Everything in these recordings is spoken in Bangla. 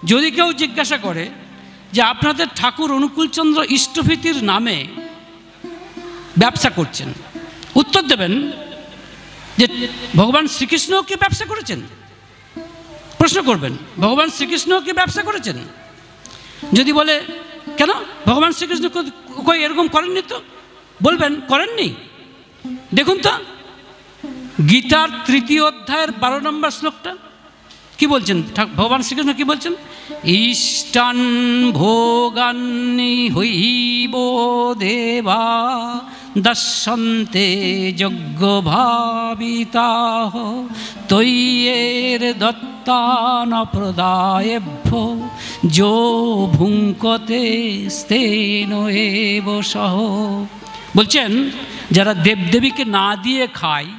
যদি কেউ জিজ্ঞাসা করে যে আপনাদের ঠাকুর অনুকূলচন্দ্র ইষ্টভীতির নামে ব্যবসা করছেন, উত্তর দেবেন যে ভগবান শ্রীকৃষ্ণ কি ব্যবসা করেছেন? প্রশ্ন করবেন, ভগবান শ্রীকৃষ্ণ কি ব্যবসা করেছেন? যদি বলে কেন, ভগবান শ্রীকৃষ্ণ কই এরকম করেননি তো, বলবেন করেননি। দেখুন তো গীতার 3য় অধ্যায়ের 12 নম্বর শ্লোকটা কি বলছেন, ভগবান শ্রীকৃষ্ণ কি বলছেন? ইষ্টান ভোগান্নি হইব দেবা দর্শন্তে যজ্ঞ ভাবিতাহ তৈয়ের দত্তান প্রদায়েভ্য যো ভুঙ্কতে স্তেন এব সহ। বলছেন যারা দেবদেবীকে না দিয়ে খায়,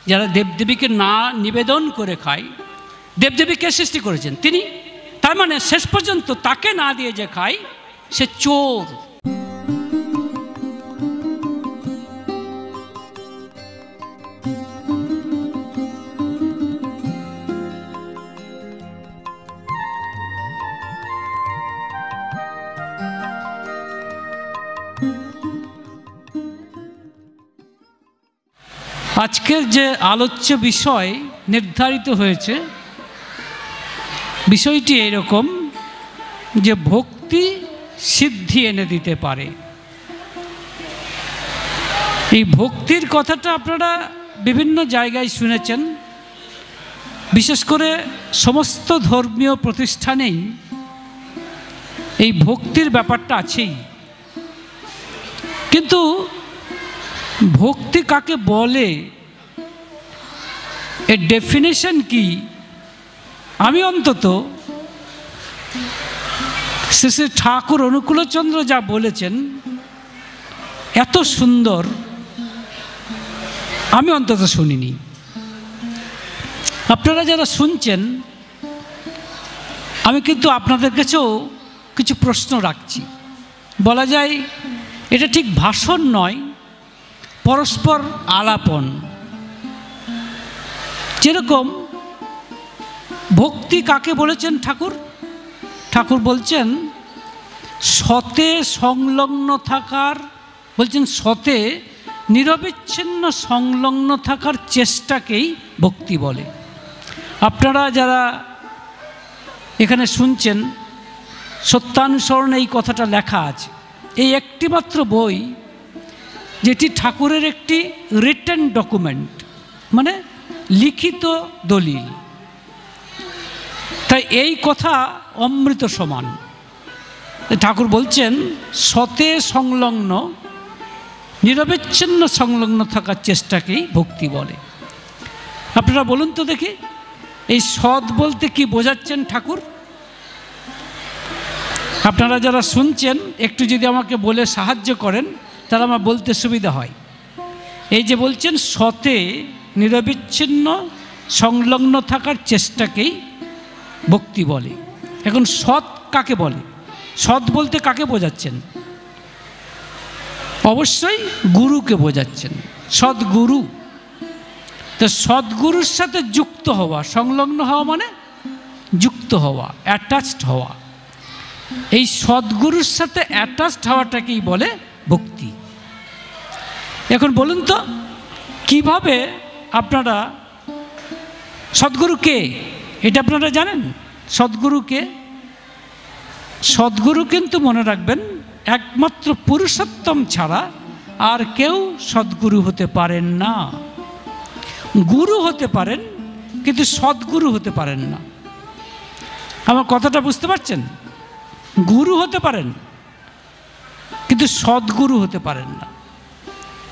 যারা দেবদেবীকে না নিবেদন করে খায়, দেবদেবীকে সৃষ্টি করেছেন তিনি, তার মানে শেষ পর্যন্ত তাকে না দিয়ে যে খায় সে চোর। আজকের যে আলোচ্য বিষয় নির্ধারিত হয়েছে, বিষয়টি এরকম যে ভক্তি সিদ্ধি এনে দিতে পারে। এই ভক্তির কথাটা আপনারা বিভিন্ন জায়গায় শুনেছেন, বিশেষ করে সমস্ত ধর্মীয় প্রতিষ্ঠানেই এই ভক্তির ব্যাপারটা আছেই। কিন্তু ভক্তি কাকে বলে, এর ডেফিনেশন কি, আমি অন্তত শ্রী শ্রী ঠাকুর অনুকূলচন্দ্র যা বলেছেন এত সুন্দর আমি অন্তত শুনিনি। আপনারা যারা শুনছেন, আমি কিন্তু আপনাদের কাছেও কিছু প্রশ্ন রাখছি। বলা যায় এটা ঠিক ভাষণ নয়, পরস্পর আলাপন। যেরকম ভক্তি কাকে বলেছেন ঠাকুর? ঠাকুর বলছেন সতে সংলগ্ন থাকার, বলছেন সতে নিরবিচ্ছিন্ন সংলগ্ন থাকার চেষ্টাকেই ভক্তি বলে। আপনারা যারা এখানে শুনছেন, সত্যানুসরণে এই কথাটা লেখা আছে। এই একটিমাত্র বই যেটি ঠাকুরের একটি রিটেন ডকুমেন্ট, মানে লিখিত দলিল। তাই এই কথা অমৃত সমান। ঠাকুর বলছেন সতে সংলগ্ন, নিরবিচ্ছিন্ন সংলগ্ন থাকার চেষ্টাকেই ভক্তি বলে। আপনারা বলুন তো দেখি, এই সৎ বলতে কি বোঝাচ্ছেন ঠাকুর? আপনারা যারা শুনছেন একটু যদি আমাকে বলে সাহায্য করেন তাহলে আমার বলতে সুবিধা হয়। এই যে বলছেন সতে নিরবিচ্ছিন্ন সংলগ্ন থাকার চেষ্টাকেই ভক্তি বলে। এখন সৎ কাকে বলে? সৎ বলতে কাকে বোঝাচ্ছেন? অবশ্যই গুরুকে বোঝাচ্ছেন, সদ্গুরু। তো সদ্গুরুর সাথে যুক্ত হওয়া, সংলগ্ন হওয়া মানে যুক্ত হওয়া, অ্যাটাচড হওয়া। এই সদ্গুরুর সাথে অ্যাটাচড হওয়াটাকেই বলে ভক্তি। এখন বলুন তো কিভাবে আপনারা, সদ্গুরু কে এটা আপনারা জানেন? সদ্গুরু কে? সদ্গুরু কিন্তু মনে রাখবেন একমাত্র পুরুষোত্তম ছাড়া আর কেউ সদ্গুরু হতে পারেন না। গুরু হতে পারেন কিন্তু সদ্গুরু হতে পারেন না। আমার কথাটা বুঝতে পারছেন? গুরু হতে পারেন কিন্তু সদ্গুরু হতে পারেন না।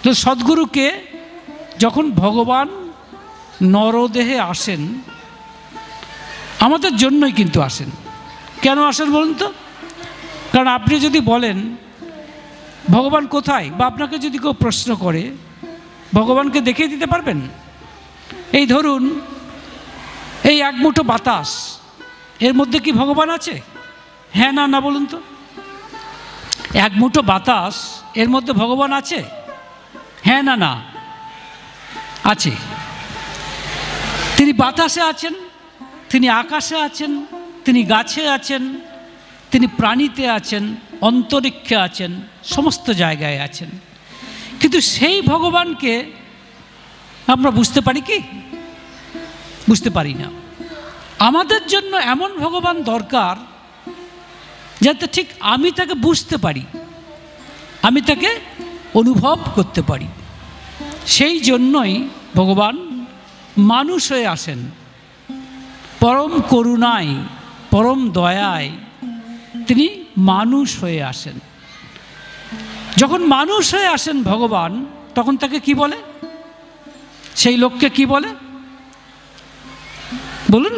তো সদ্গুরুকে যখন ভগবান নরদেহে আসেন, আমাদের জন্যই কিন্তু আসেন। কেন আসেন বলুন তো? কারণ আপনি যদি বলেন ভগবান কোথায়, বা আপনাকে যদি কেউ প্রশ্ন করে, ভগবানকে দেখিয়ে দিতে পারবেন? এই ধরুন এই এক মুঠো বাতাস, এর মধ্যে কি ভগবান আছে? হ্যাঁ না না বলুন তো। এক মুঠো বাতাস, এর মধ্যে ভগবান আছে? হ্যাঁ না না? আছে। তিনি বাতাসে আছেন, তিনি আকাশে আছেন, তিনি গাছে আছেন, তিনি প্রাণীতে আছেন, অন্তরিক্ষে আছেন, সমস্ত জায়গায় আছেন। কিন্তু সেই ভগবানকে আমরা বুঝতে পারি কি? বুঝতে পারি না। আমাদের জন্য এমন ভগবান দরকার যাতে ঠিক আমি তাকে বুঝতে পারি, আমি তাকে অনুভব করতে পারি। সেই জন্যই ভগবান মানুষ হয়ে আসেন, পরম করুণায়, পরম দয়ায় তিনি মানুষ হয়ে আসেন। যখন মানুষ হয়ে আসেন ভগবান, তখন তাকে কি বলে? সেই লোককে কি বলে বলুন?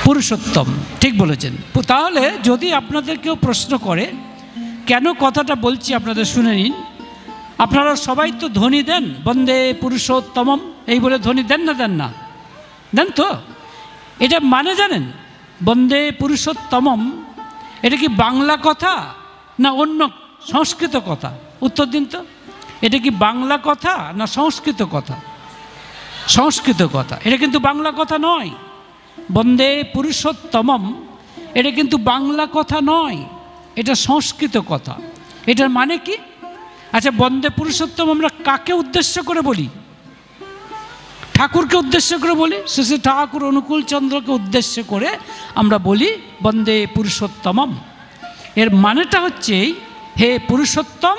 পুরুষোত্তম। ঠিক বলেছেন। তাহলে যদি আপনাদের কেউ প্রশ্ন করে কেন কথাটা বলছি, আপনাদের শুনে নিন। আপনারা সবাই তো ধ্বনি দেন, বন্দে পুরুষোত্তমম, এই বলে ধ্বনি দেন না? দেন না? দেন তো? এটা মানে জানেন? বন্দে পুরুষোত্তমম এটা কি বাংলা কথা না অন্য সংস্কৃত কথা? উত্তর দিন তো। এটা কি বাংলা কথা না সংস্কৃত কথা? সংস্কৃত কথা। এটা কিন্তু বাংলা কথা নয়। বন্দে পুরুষোত্তমম এটা কিন্তু বাংলা কথা নয়, এটা সংস্কৃত কথা। এটার মানে কি? আচ্ছা, বন্দে পুরুষোত্তম আমরা কাকে উদ্দেশ্য করে বলি? ঠাকুরকে উদ্দেশ্য করে বলি। শ্রী ঠাকুর অনুকূল চন্দ্রকে উদ্দেশ্য করে আমরা বলি বন্দে পুরুষোত্তমম। এর মানেটা হচ্ছে, হে পুরুষোত্তম,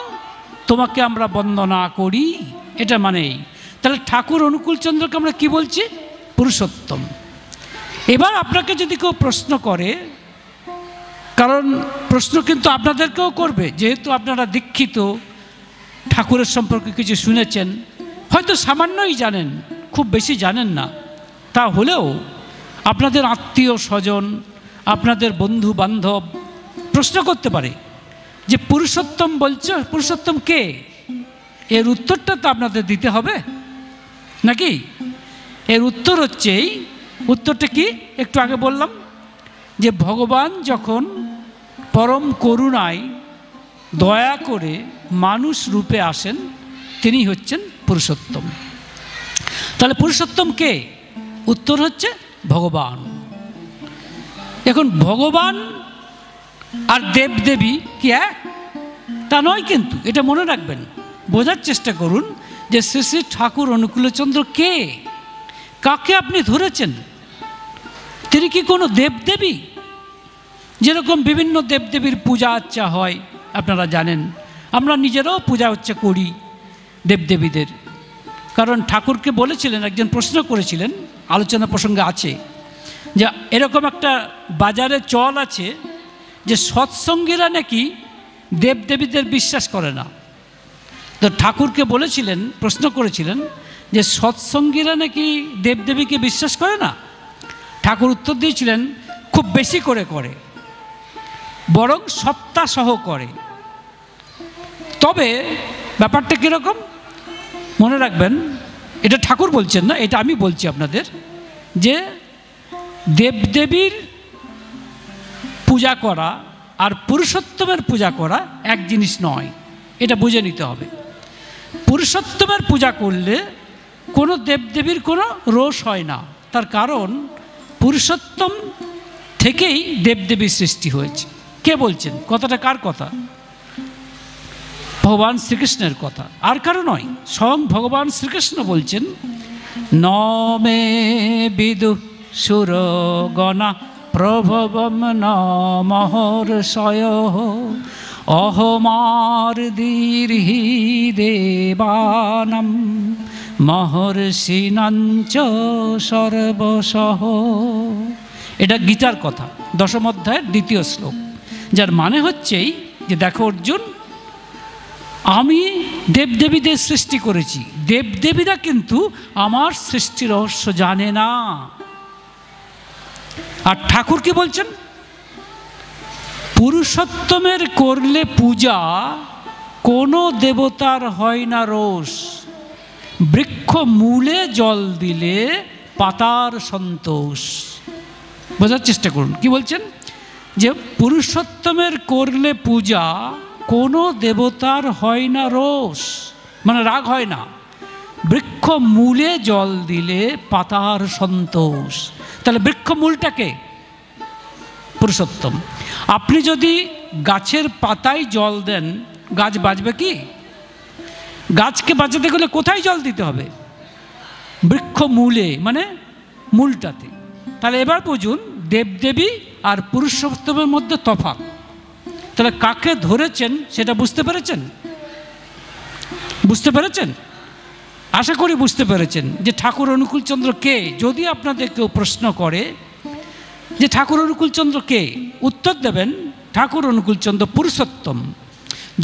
তোমাকে আমরা বন্দনা করি। এটা মানেই। তাহলে ঠাকুর অনুকূল চন্দ্রকে আমরা কি বলছি? পুরুষোত্তম। এবার আপনাকে যদি কেউ প্রশ্ন করে, কারণ প্রশ্ন কিন্তু আপনাদেরকেও করবে, যেহেতু আপনারা দীক্ষিত, ঠাকুরের সম্পর্কে কিছু শুনেছেন, হয়তো সামান্যই জানেন, খুব বেশি জানেন না, তা হলেও আপনাদের আত্মীয় স্বজন, আপনাদের বন্ধু বান্ধব প্রশ্ন করতে পারে যে পুরুষোত্তম বলছো, পুরুষোত্তম কে? এর উত্তরটা তো আপনাদের দিতে হবে নাকি? এর উত্তর হচ্ছে, উত্তরটা কি একটু আগে বললাম, যে ভগবান যখন পরম করুণায় দয়া করে মানুষ রূপে আসেন, তিনি হচ্ছেন পুরুষোত্তম। তাহলে পুরুষোত্তম কে? উত্তর হচ্ছে ভগবান। এখন ভগবান আর দেবদেবী কি এক? তা নয় কিন্তু, এটা মনে রাখবেন, বোঝার চেষ্টা করুন যে শ্রী শ্রী ঠাকুর অনুকূলচন্দ্র কে? কাকে আপনি ধরেছেন? তিনি কি কোনো দেবদেবী? যেরকম বিভিন্ন দেবদেবীর পূজা আর্চা হয়, আপনারা জানেন, আমরা নিজেরাও পূজা আর্চা করি দেবদেবীদের। কারণ ঠাকুরকে বলেছিলেন, একজন প্রশ্ন করেছিলেন, আলোচনা প্রসঙ্গে আছে, যে এরকম একটা বাজারে চল আছে যে সৎসঙ্গীরা নাকি দেবদেবীদের বিশ্বাস করে না। তো ঠাকুরকে বলেছিলেন, প্রশ্ন করেছিলেন যে সৎসঙ্গীরা নাকি দেবদেবীকে বিশ্বাস করে না? ঠাকুর উত্তর দিয়েছিলেন, খুব বেশি করে করে, বরং সত্তাসহ করে। তবে ব্যাপারটা কীরকম মনে রাখবেন, এটা ঠাকুর বলছেন না, এটা আমি বলছি আপনাদের, যে দেবদেবীর পূজা করা আর পুরুষোত্তমের পূজা করা এক জিনিস নয়, এটা বুঝে নিতে হবে। পুরুষোত্তমের পূজা করলে কোনো দেবদেবীর কোনো রোষ হয় না, তার কারণ পুরুষোত্তম থেকেই দেবদেবীর সৃষ্টি হয়েছে। কে বলছেন? কথাটা কার কথা? ভগবান শ্রীকৃষ্ণের কথা, আর কারো নয়, স্বয়ং ভগবান শ্রীকৃষ্ণ বলছেন, ন মে বিদু সুরগণা প্রভবম ন মহর্ষয় অহমার্দির্হি দেবানাম মহর্ষিণাঞ্চ সর্বসহ। এটা গীতার কথা, দশম অধ্যায়ের 2য় শ্লোক, যার মানে হচ্ছেই যে দেখো অর্জুন, আমি দেবদেবীদের সৃষ্টি করেছি, দেবদেবীরা কিন্তু আমার সৃষ্টি রহস্য জানে না। আর ঠাকুর কি বলছেন? পুরুষোত্তমের করলে পূজা কোনো দেবতার হয় না রোষ, বৃক্ষ মূলে জল দিলে পাতার সন্তোষ। বোঝার চেষ্টা করুন কি বলছেন, যে পুরুষোত্তমের করলে পূজা কোনো দেবতার হয় না রোষ, মানে রাগ হয় না, বৃক্ষ মূলে জল দিলে পাতার সন্তোষ। তাহলে বৃক্ষ মূলটাকে পুরুষোত্তম। আপনি যদি গাছের পাতায় জল দেন, গাছ বাঁচবে কি? গাছকে বাঁচাতে গেলে কোথায় জল দিতে হবে? বৃক্ষ মূলে, মানে মূলটাতে। তাহলে এবার বুঝুন দেবদেবী আর পুরুষোত্তমের মধ্যে তফাৎ। তাহলে কাকে ধরেছেন সেটা বুঝতে পেরেছেন? বুঝতে পেরেছেন? আশা করি বুঝতে পেরেছেন যে ঠাকুর অনুকূলচন্দ্র কে। যদি আপনাদের কেউ প্রশ্ন করে যে ঠাকুর অনুকূলচন্দ্র কে, উত্তর দেবেন ঠাকুর অনুকূলচন্দ্র পুরুষোত্তম।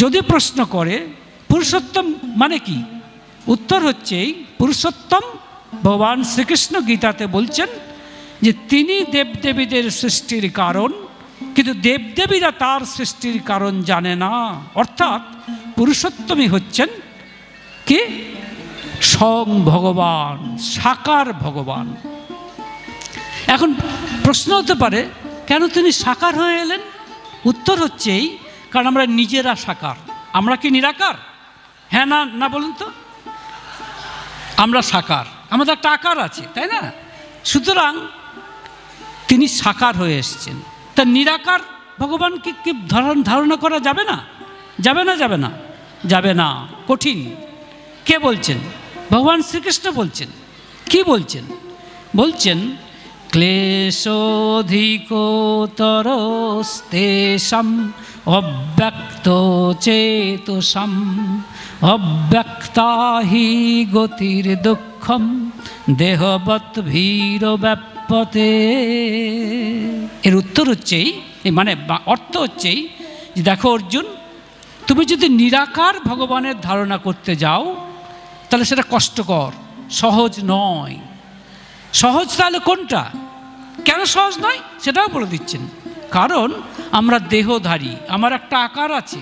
যদি প্রশ্ন করে পুরুষোত্তম মানে কি, উত্তর হচ্ছে পুরুষোত্তম ভগবান শ্রীকৃষ্ণ গীতাতে বলছেন যে তিনি দেবদেবীদের সৃষ্টির কারণ, কিন্তু দেবদেবীরা তার সৃষ্টির কারণ জানে না। অর্থাৎ পুরুষোত্তমই হচ্ছেন কি? স্বয়ং ভগবান, সাকার ভগবান। এখন প্রশ্ন হতে পারে কেন তিনি সাকার হয়ে এলেন? উত্তর হচ্ছে এই, কারণ আমরা নিজেরা সাকার। আমরা কি নিরাকার? হ্যাঁ না না বলুন তো? আমরা সাকার, আমাদের একটা আকার আছে, তাই না? সুতরাং তিনি সাকার হয়ে এসছেন। তা নিরাকার ভগবানকে কি ধারণা করা যাবে না? যাবে না, যাবে না, যাবে না, কঠিন। কে বলছেন? ভগবান শ্রীকৃষ্ণ বলছেন। কি বলছেন? বলছেন ক্লেশোধিকতরস্তেষাম অব্যক্ত চেতসাম অব্যক্তা হি গতির দুঃখম দেহবৎ ভীর ব্যাপতে। এর উত্তর হচ্ছেই, মানে অর্থ হচ্ছেই যে দেখো অর্জুন, তুমি যদি নিরাকার ভগবানের ধারণা করতে যাও তাহলে সেটা কষ্টকর, সহজ নয়। সহজ তাহলে কোনটা? কেন সহজ নয় সেটাও বলে দিচ্ছেন। কারণ আমরা দেহধারী, আমার একটা আকার আছে,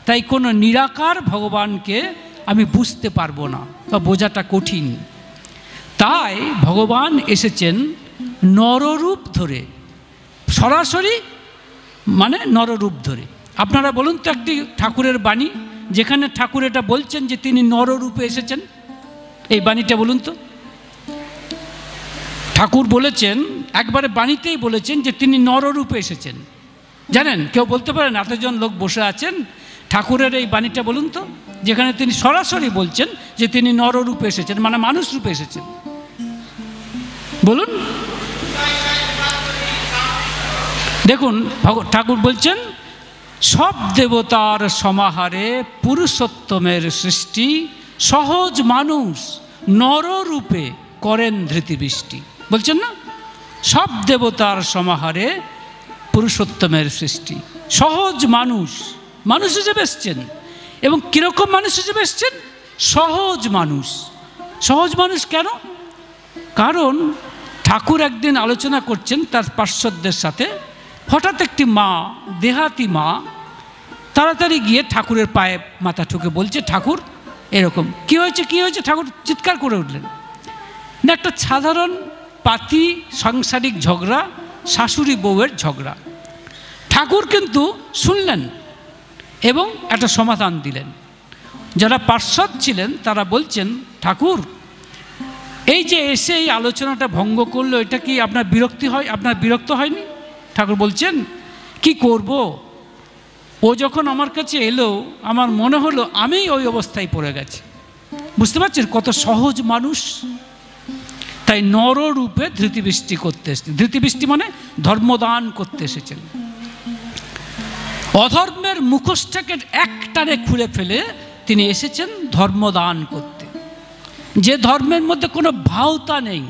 তাই কোনো নিরাকার ভগবানকে আমি বুঝতে পারবো না বা বোঝাটা কঠিন। তাই ভগবান এসেছেন নররূপ ধরে, সরাসরি মানে নররূপ ধরে। আপনারা বলুন তো একটি ঠাকুরের বাণী যেখানে ঠাকুর এটা বলছেন যে তিনি নররূপে এসেছেন, এই বাণীটা বলুন তো। ঠাকুর বলেছেন, একবারে বাণীতেই বলেছেন যে তিনি নররূপে এসেছেন। জানেন, কেউ বলতে পারেন এতজন লোক বসে আছেন, ঠাকুরের এই বাণীটা বলুন তো যেখানে তিনি সরাসরি বলছেন যে তিনি নররূপে এসেছেন, মানে মানুষ রূপে এসেছেন। বলুন। দেখুন ঠাকুর বলছেন সব দেবতার সমাহারে পুরুষোত্তমের সৃষ্টি, সহজ মানুষ নররূপে করেন ধৃতিবৃষ্টি। বলছেন না, সব দেবতার সমাহারে পুরুষোত্তমের সৃষ্টি, সহজ মানুষ, মানুষ হিসেবে এসছেন। এবং কীরকম মানুষ হিসেবে এসছেন? সহজ মানুষ। সহজ মানুষ কেন? কারণ ঠাকুর একদিন আলোচনা করছেন তার পার্শ্বদের সাথে, হঠাৎ একটি মা, দেহাতি মা, তাড়াতাড়ি গিয়ে ঠাকুরের পায়ে মাথা ঠুকে বলছে, ঠাকুর এরকম। কি হয়েছে, কি হয়েছে? ঠাকুর চিৎকার করে উঠলেন। না, একটা সাধারণ পাতি সাংসারিক ঝগড়া, শাশুড়ি বউয়ের ঝগড়া। ঠাকুর কিন্তু শুনলেন এবং একটা সমাধান দিলেন। যারা পার্শ্বদ ছিলেন তারা বলছেন, ঠাকুর এই যে এসে এই আলোচনাটা ভঙ্গ করলো, এটা কি আপনার বিরক্তি হয়? আপনার বিরক্ত হয়নি? ঠাকুর বলছেন, কি করব, ও যখন আমার কাছে এলো আমার মনে হলো আমি ওই অবস্থায় পড়ে গেছি। বুঝতে পারছেন কত সহজ মানুষ? তাই নররূপে ধৃতিবৃষ্টি করতে এসেছেন। ধৃতিবৃষ্টি মানে ধর্মদান করতে এসেছেন। অধর্মের মুখোশটাকে একটানে খুলে ফেলে তিনি এসেছেন ধর্মদান করতে। যে ধর্মের মধ্যে কোনো ভাওতা নেই,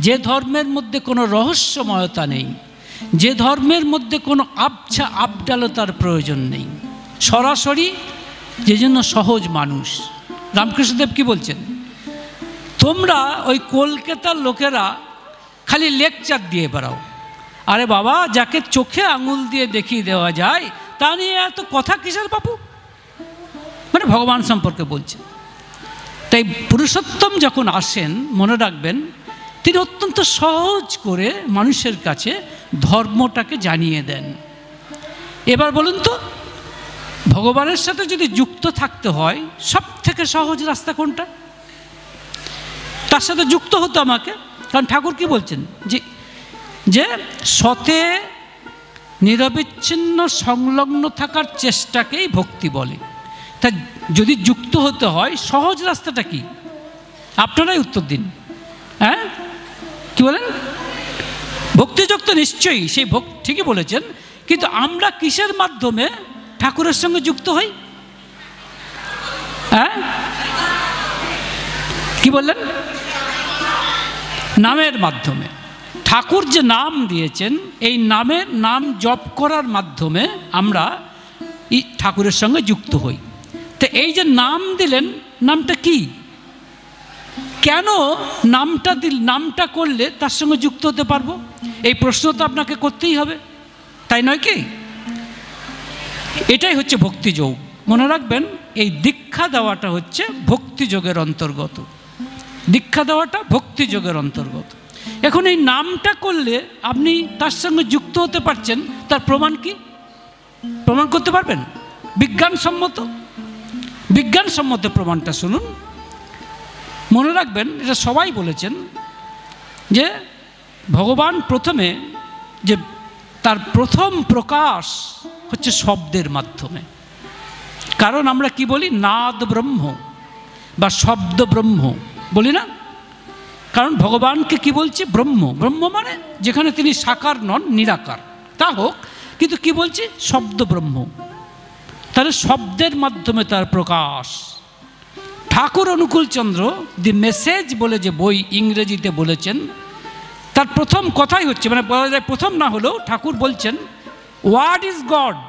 যে ধর্মের মধ্যে কোনো রহস্যময়তা নেই, যে ধর্মের মধ্যে কোনো আবছা আবডালতার প্রয়োজন নেই, সরাসরি, যে জন্য সহজ মানুষ। রামকৃষ্ণদেব কি বলছেন? তোমরা ওই কলকাতার লোকেরা খালি লেকচার দিয়ে বেড়াও, আরে বাবা যাকে চোখে আঙুল দিয়ে দেখিয়ে দেওয়া যায় তা নিয়ে এত কথা কিসের বাবু? মানে ভগবান সম্পর্কে বলছে। তাই পুরুষোত্তম যখন আসেন মনে রাখবেন তিনি অত্যন্ত সহজ করে মানুষের কাছে ধর্মটাকে জানিয়ে দেন। এবার বলুন তো, ভগবানের সাথে যদি যুক্ত থাকতে হয় সব থেকে সহজ রাস্তা কোনটা? তার সাথে যুক্ত হতো আমাকে। কারণ ঠাকুর কি বলছেন যে সতে নিরবিচ্ছিন্ন সংলগ্ন থাকার চেষ্টাকেই ভক্তি বলে। তা যদি যুক্ত হতে হয় সহজ রাস্তাটা কি? আপনারাই উত্তর দিন। হ্যাঁ, কি বলেন? ভক্তিযুক্ত নিশ্চয়ই, সেই ঠিকই বলেছেন, কিন্তু আমরা কিসের মাধ্যমে ঠাকুরের সঙ্গে যুক্ত হই? হ্যাঁ, কি বললেন? নামের মাধ্যমে। ঠাকুর যে নাম দিয়েছেন, এই নামের নাম জপ করার মাধ্যমে আমরা এই ঠাকুরের সঙ্গে যুক্ত হই। তো এই যে নাম দিলেন, নামটা কি? কেন নামটা করলে তার সঙ্গে যুক্ত হতে পারবো? এই প্রশ্ন তো আপনাকে করতেই হবে, তাই নয় কি? এটাই হচ্ছে ভক্তিযোগ। মনে রাখবেন, এই দীক্ষা দেওয়াটা হচ্ছে ভক্তিযোগের অন্তর্গত। দীক্ষা দেওয়াটা ভক্তিযোগের অন্তর্গত। এখন এই নামটা করলে আপনি তার সঙ্গে যুক্ত হতে পারছেন, তার প্রমাণ কি? প্রমাণ করতে পারবেন? বিজ্ঞানসম্মত প্রমাণটা শুনুন। মনে রাখবেন, এটা সবাই বলেছেন যে ভগবান প্রথমে যে তার প্রথম প্রকাশ হচ্ছে শব্দের মাধ্যমে। কারণ আমরা কি বলি? নাদ ব্রহ্ম বা শব্দ ব্রহ্ম বলি না? কারণ ভগবানকে কি বলছি? ব্রহ্ম। ব্রহ্ম মানে যেখানে তিনি সাকার নন, নিরাকার, তা হোক, কিন্তু কি বলছি? শব্দ ব্রহ্ম। তাহলে শব্দের মাধ্যমে তার প্রকাশ। ঠাকুর অনুকূলচন্দ্র দি মেসেজ বলে যে বই ইংরেজিতে বলেছেন, তার প্রথম কথাই হচ্ছে, মানে বলা যায় প্রথম না হলেও ঠাকুর বলছেন, word is God,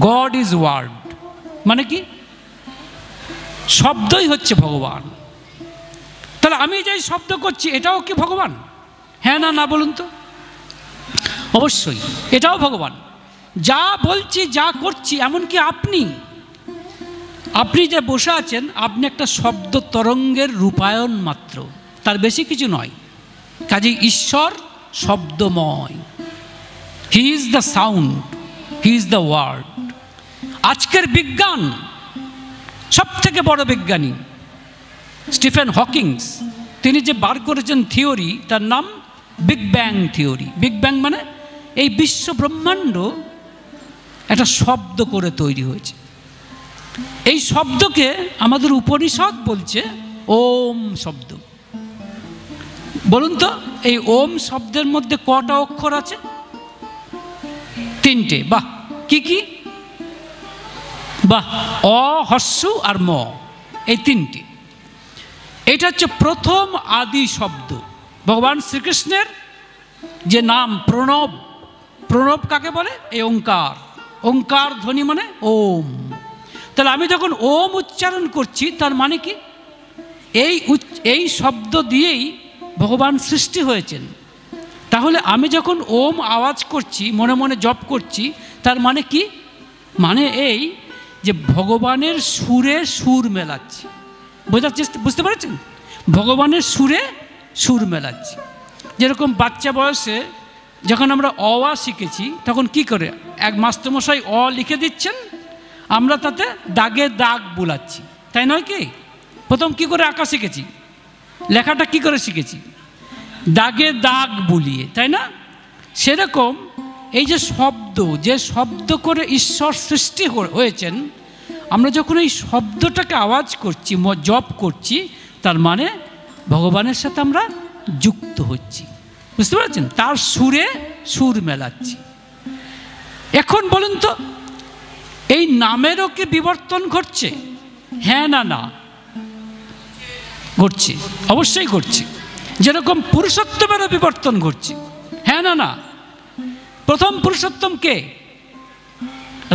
God is word. মানে কি? শব্দই হচ্ছে ভগবান। তাহলে আমি যে শব্দ করছি এটাও কি ভগবান? হ্যাঁ না না বলুন তো? অবশ্যই এটাও ভগবান। যা বলছি, যা করছি, এমনকি আপনি যে বসে আছেন, আপনি একটা শব্দ তরঙ্গের রূপায়ণ মাত্র, তার বেশি কিছু নয়। কাজেই ঈশ্বর শব্দময়। He is the sound, he is the word. আজকের বিজ্ঞান, সব থেকে বড় বিজ্ঞানী স্টিফেন হকিংস, তিনি যে বার করেছেন থিওরি, তার নাম big bang theory. Big bang মানে এই বিশ্ব ব্রহ্মাণ্ড একটা শব্দ করে তৈরি হয়েছে। এই শব্দকে আমাদের উপনিষদ বলছে ওম শব্দ। বলুন তো, এই ওম শব্দের মধ্যে কটা অক্ষর আছে? 3টে। বাহ, কি কি? বাহ, অ, হস্যু আর ম, এই 3টে। এটা হচ্ছে প্রথম আদি শব্দ। ভগবান শ্রীকৃষ্ণের যে নাম প্রণব, প্রণব কাকে বলে? এই ওঙ্কার। ওঙ্কার ধ্বনি মানে ওম। তাহলে আমি যখন ওম উচ্চারণ করছি, তার মানে কি? এই শব্দ দিয়েই ভগবান সৃষ্টি হয়েছেন। তাহলে আমি যখন ওম আওয়াজ করছি, মনে মনে জপ করছি, তার মানে কি? মানে এই যে ভগবানের সুরে সুর মেলাচ্ছি। বুঝতে পেরেছেন? ভগবানের সুরে সুর মেলাচ্ছি। যেরকম বাচ্চা বয়সে যখন আমরা অ আ শিখেছি, তখন কি করে? এক মাস্টারমশাই অ লিখে দিচ্ছেন, আমরা তাতে দাগে দাগ বুলাচ্ছি, তাই নয় কি? প্রথম কি করে আঁকা শিখেছি? লেখাটা কি করে শিখেছি? দাগে দাগ বুলিয়ে, তাই না? সেরকম এই যে শব্দ করে ঈশ্বর সৃষ্টি হয়েছেন, আমরা যখন এই শব্দটাকে আওয়াজ করছি, জপ করছি, তার মানে ভগবানের সাথে আমরা যুক্ত হচ্ছি। বুঝতে পারছেন? তার সুরে সুর মেলাচ্ছি। এখন বলুন তো, এই নামেরও কি বিবর্তন ঘটছে? হ্যাঁ না না? ঘটছে, অবশ্যই ঘটছে। যেরকম পুরুষোত্তমেরও বিবর্তন ঘটছে। হ্যাঁ না না? প্রথম পুরুষোত্তম কে?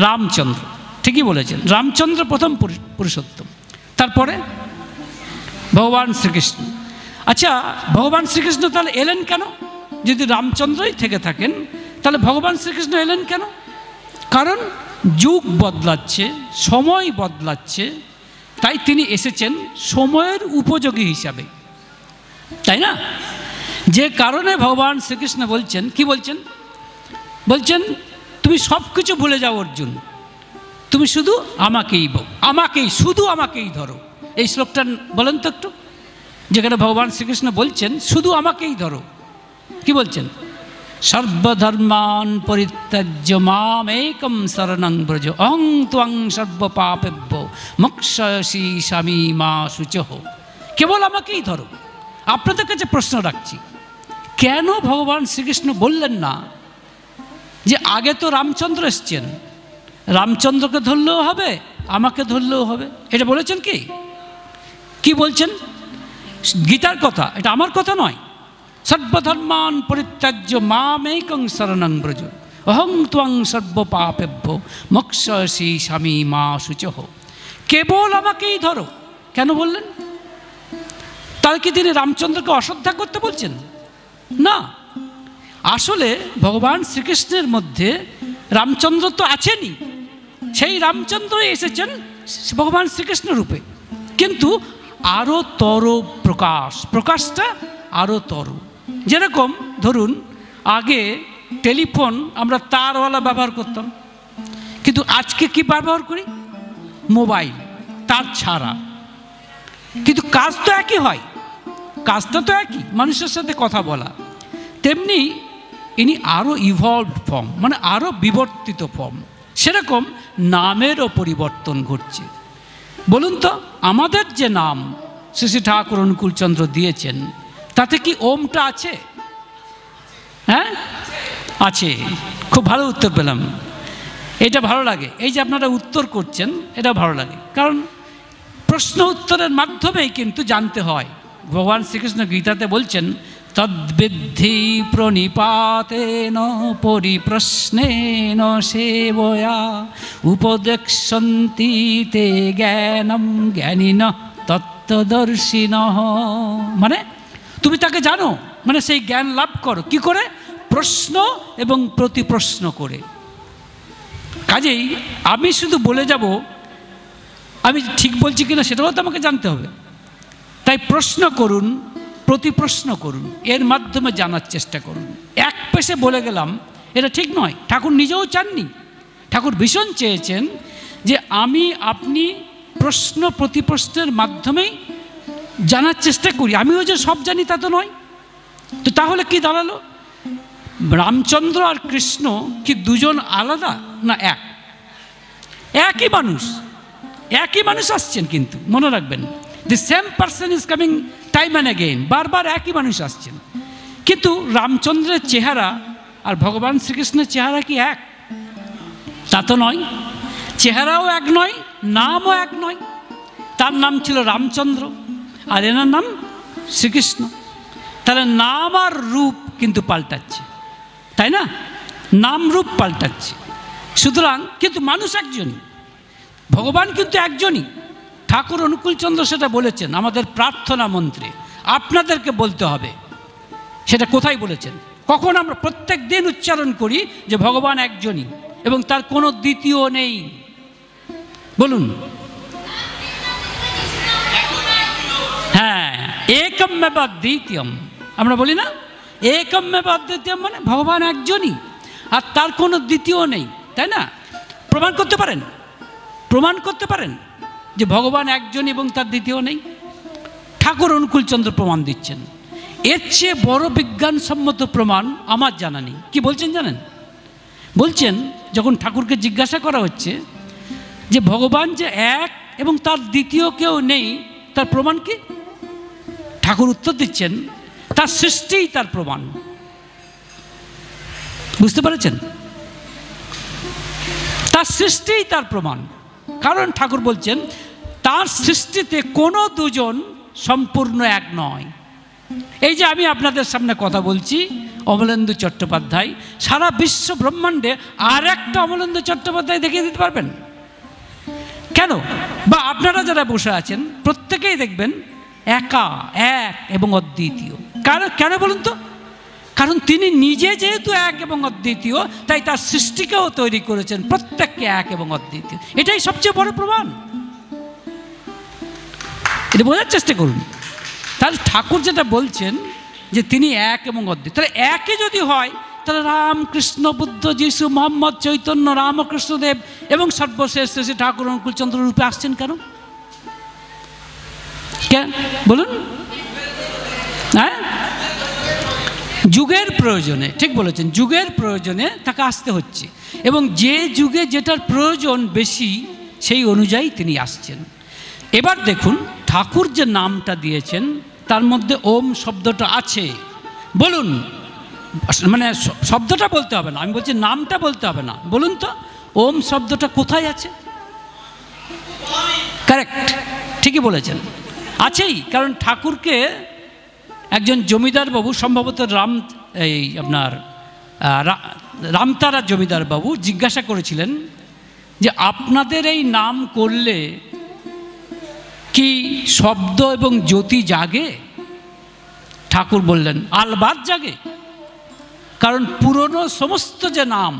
রামচন্দ্র। ঠিকই বলেছেন, রামচন্দ্র প্রথম পুরুষোত্তম, তারপরে ভগবান শ্রীকৃষ্ণ। আচ্ছা, ভগবান শ্রীকৃষ্ণ তাহলে এলেন কেন? যদি রামচন্দ্রই থেকে থাকেন, তাহলে ভগবান শ্রীকৃষ্ণ এলেন কেন? কারণ যুগ বদলাচ্ছে, সময় বদলাচ্ছে, তাই তিনি এসেছেন সময়ের উপযোগী হিসাবে, তাই না? যে কারণে ভগবান শ্রীকৃষ্ণ বলছেন, কি বলছেন? বলছেন, তুমি সব কিছু ভুলে যাও অর্জুন, তুমি শুধু শুধু আমাকেই ধরো। এই শ্লোকটা বলেন তো একটু, যেখানে ভগবান শ্রীকৃষ্ণ বলছেন শুধু আমাকেই ধরো। কি বলছেন? সর্বধর্মান পরিত্যাজ্য মামেকং শরণং ব্রজ অহং ত্বং সর্বপাপেভ্যো মোক্ষয়িষ্যামি মা শুচঃ। কেবল আমাকেই ধরো। আপনাদের কাছে প্রশ্ন রাখছি, কেন ভগবান শ্রীকৃষ্ণ বললেন না যে আগে তো রামচন্দ্র এসছেন, রামচন্দ্রকে ধরলেও হবে, আমাকে ধরলেও হবে? এটা বলেছেন কি বলছেন? গীতার কথা, এটা আমার কথা নয়। সর্বধর্মান পরিত্যাজ্য মামেকং শরণং ব্রজ অহং ত্বং সর্বপাপেভ্যো মোক্ষয়িষ্যামি মা শুচঃ। কেবল আমাকেই ধরো কেন বললেন? তাহলে কি তিনি রামচন্দ্রকে অশ্রদ্ধা করতে বলছেন? না, আসলে ভগবান শ্রীকৃষ্ণের মধ্যে রামচন্দ্র তো আছেনই, সেই রামচন্দ্রই এসেছেন ভগবান শ্রীকৃষ্ণ রূপে, কিন্তু আরও তর প্রকাশটা আরও তর। যেরকম ধরুন আগে টেলিফোন আমরা তারওয়ালা ব্যবহার করতাম, কিন্তু আজকে কি ব্যবহার করি? মোবাইল, তার ছাড়া। কিন্তু কাজ তো একই হয়, কাজটা তো একই, মানুষের সাথে কথা বলা। তেমনি ইনি আরও ইভলভড ফর্ম, মানে আরও বিবর্তিত ফর্ম। সেরকম নামেরও পরিবর্তন ঘটছে। বলুন তো, আমাদের যে নাম শ্রী শ্রী ঠাকুর অনুকূলচন্দ্র দিয়েছেন, তাতে কি ওমটা আছে? হ্যাঁ, আছে। খুব ভালো উত্তর পেলাম, এটা ভালো লাগে। এই যে আপনারা উত্তর করছেন, এটা ভালো লাগে, কারণ প্রশ্ন উত্তরের মাধ্যমেই কিন্তু জানতে হয়। ভগবান শ্রীকৃষ্ণ গীতাতে বলছেন, তদ্বিদ্ধি প্রণিপাতেন পরিপ্রশ্নেন সেবয়া উপদেক্ষন্তি তে জ্ঞানম জ্ঞানিনঃ তত্ত্বদর্শিনঃ। মানে তুমি তাকে জানো, মানে সেই জ্ঞান লাভ করো কি করে? প্রশ্ন এবং প্রতিপ্রশ্ন করে। কাজেই আমি শুধু বলে যাব, আমি ঠিক বলছি কিনা সেটাও তো আমাকে জানতে হবে। তাই প্রশ্ন করুন, প্রতিপ্রশ্ন করুন, এর মাধ্যমে জানার চেষ্টা করুন। এক পেশে বলে গেলাম, এটা ঠিক নয়। ঠাকুর নিজেও চাননি। ঠাকুর ভীষণ চেয়েছেন যে আমি আপনি প্রশ্ন প্রতিপ্রশ্নের মাধ্যমেই জানার চেষ্টা করি। আমিও যে সব জানি তা তো নয়। তো তাহলে কি দাঁড়ালো? রামচন্দ্র আর কৃষ্ণ কি দুজন আলাদা? না, একই মানুষ, একই মানুষ আসছেন। কিন্তু মনে রাখবেন, the same person is coming time and again. বারবার একই মানুষ আসছেন। কিন্তু রামচন্দ্রের চেহারা আর ভগবান শ্রীকৃষ্ণের চেহারা কি এক? তা তো নয়। চেহারাও এক নয়, নামও এক নয়। তার নাম ছিল রামচন্দ্র, আর এনার নাম শ্রীকৃষ্ণ। তাহলে নাম আর রূপ কিন্তু পাল্টাচ্ছে, তাই না? নাম রূপ পাল্টাচ্ছে। সুতরাং কিন্তু মানুষ একজনই, ভগবান কিন্তু একজনই। ঠাকুর অনুকূলচন্দ্র সেটা বলেছেন আমাদের প্রার্থনা মন্ত্রে। আপনাদেরকে বলতে হবে সেটা কোথায় বলেছেন। কখন আমরা প্রত্যেক দিন উচ্চারণ করি যে ভগবান একজনই এবং তার কোনো দ্বিতীয় নেই? বলুন। হ্যাঁ, একমেব দ্বিতীয়ম আমরা বলি না? একমেব দ্বিতীয়ম মানে ভগবান একজনই, আর তার কোনো দ্বিতীয় নেই, তাই না? প্রমাণ করতে পারেন, প্রমাণ করতে পারেন যে ভগবান একজন এবং তার দ্বিতীয় নেই? ঠাকুর অনুকূলচন্দ্র প্রমাণ দিচ্ছেন। এর চেয়ে বড় বিজ্ঞানসম্মত প্রমাণ আমার জানা নেই। কি বলছেন জানেন? বলছেন, যখন ঠাকুরকে জিজ্ঞাসা করা হচ্ছে যে ভগবান যে এক এবং তার দ্বিতীয় কেউ নেই, তার প্রমাণ কি? ঠাকুর উত্তর দিচ্ছেন, তার সৃষ্টিই তার প্রমাণ। বুঝতে পেরেছেন? তার সৃষ্টিই তার প্রমাণ। কারণ ঠাকুর বলছেন তার সৃষ্টিতে কোনো দুজন সম্পূর্ণ এক নয়। এই যে আমি আপনাদের সামনে কথা বলছি, অমলেন্দু চট্টোপাধ্যায়, সারা বিশ্ব ব্রহ্মাণ্ডে আর একটা অমলেন্দু চট্টোপাধ্যায় দেখিয়ে দিতে পারবেন? কেন? বা আপনারা যারা বসে আছেন প্রত্যেকেই দেখবেন একা, এক এবং অদ্বিতীয়। কেন বলুন তো? কারণ তিনি নিজে যেহেতু এক এবং অদ্বিতীয়, তাই তার সৃষ্টিকেও তৈরি করেছেন প্রত্যেককে এক এবং অদ্বিতীয়। এটাই সবচেয়ে বড় প্রমাণ। এটা বোঝার চেষ্টা করুন। তাহলে ঠাকুর যেটা বলছেন যে তিনি এক এবং অদ্বিতীয়, তাহলে একই যদি হয়, তাহলে রাম, কৃষ্ণ, বুদ্ধ, যিশু, মোহাম্মদ, চৈতন্য, রামকৃষ্ণদেব এবং সর্বশেষ শ্রী ঠাকুর অনুকূলচন্দ্র রূপে আসছেন কেন? বলুন। হ্যাঁ, যুগের প্রয়োজনে, ঠিক বলেছেন, যুগের প্রয়োজনে তাকে আসতে হচ্ছে, এবং যে যুগে যেটার প্রয়োজন বেশি সেই অনুযায়ী তিনি আসছেন। এবার দেখুন ঠাকুর যে নামটা দিয়েছেন তার মধ্যে ওম শব্দটা আছে। বলুন, মানে শব্দটা বলতে হবে না, আমি বলছি নামটা বলতে হবে না, বলুন তো ওম শব্দটা কোথায় আছে? কারেক্ট, ঠিকই বলেছেন, আছেই। কারণ ঠাকুরকে একজন জমিদার বাবু, সম্ভবত রামতারা জমিদার বাবু জিজ্ঞাসা করেছিলেন যে আপনাদের এই নাম করলে কি শব্দ এবং জ্যোতি জাগে? ঠাকুর বললেন আলবাত জাগে, কারণ পুরনো সমস্ত যে নাম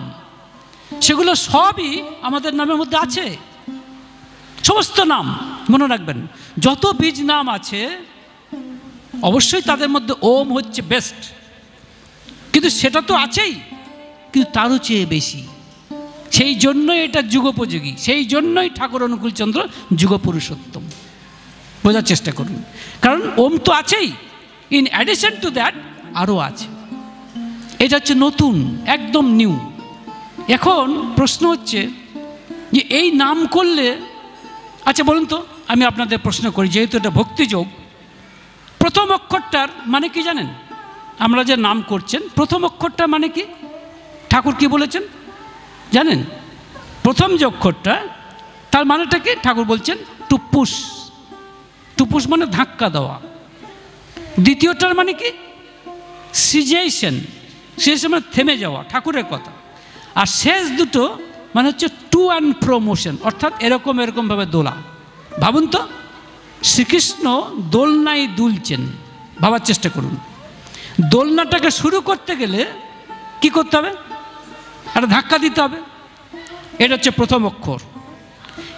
সেগুলো সবই আমাদের নামের মধ্যে আছে। সমস্ত নাম মনে রাখবেন, যত বীজ নাম আছে অবশ্যই তাদের মধ্যে ওম হচ্ছে বেস্ট, কিন্তু সেটা তো আছেই, কিন্তু তারও চেয়ে বেশি। সেই জন্যই এটা যুগোপযোগী, সেই জন্যই ঠাকুর অনুকূলচন্দ্র যুগপুরুষোত্তম। বোঝার চেষ্টা করুন, কারণ ওম তো আছেই, ইন অ্যাডিশন টু দ্যাট আরও আছে। এটা হচ্ছে নতুন, একদম নিউ। এখন প্রশ্ন হচ্ছে যে এই নাম করলে, আচ্ছা বলুন তো, আমি আপনাদের প্রশ্ন করি, যেহেতু এটা ভক্তিযোগ, প্রথম অক্ষরটার মানে কি জানেন? আমরা যে নাম করছেন প্রথম অক্ষরটা মানে কি? ঠাকুর কি বলেছেন জানেন? প্রথম যে অক্ষরটা তার মানেটা কি? ঠাকুর বলছেন টুপুস। টুপুস মানে ধাক্কা দেওয়া। দ্বিতীয়টার মানে কি? সিজেশন। সিজেশন মানে থেমে যাওয়া, ঠাকুরের কথা। আর শেষ দুটো মানে হচ্ছে টু অ্যান্ড প্রমোশন, অর্থাৎ এরকম এরকমভাবে দোলা। ভাবুন তো, শ্রীকৃষ্ণ দোলনায় দুলছেন, ভাবার চেষ্টা করুন। দোলনাটাকে শুরু করতে গেলে কি করতে হবে? একটা ধাক্কা দিতে হবে, এটা হচ্ছে প্রথম অক্ষর।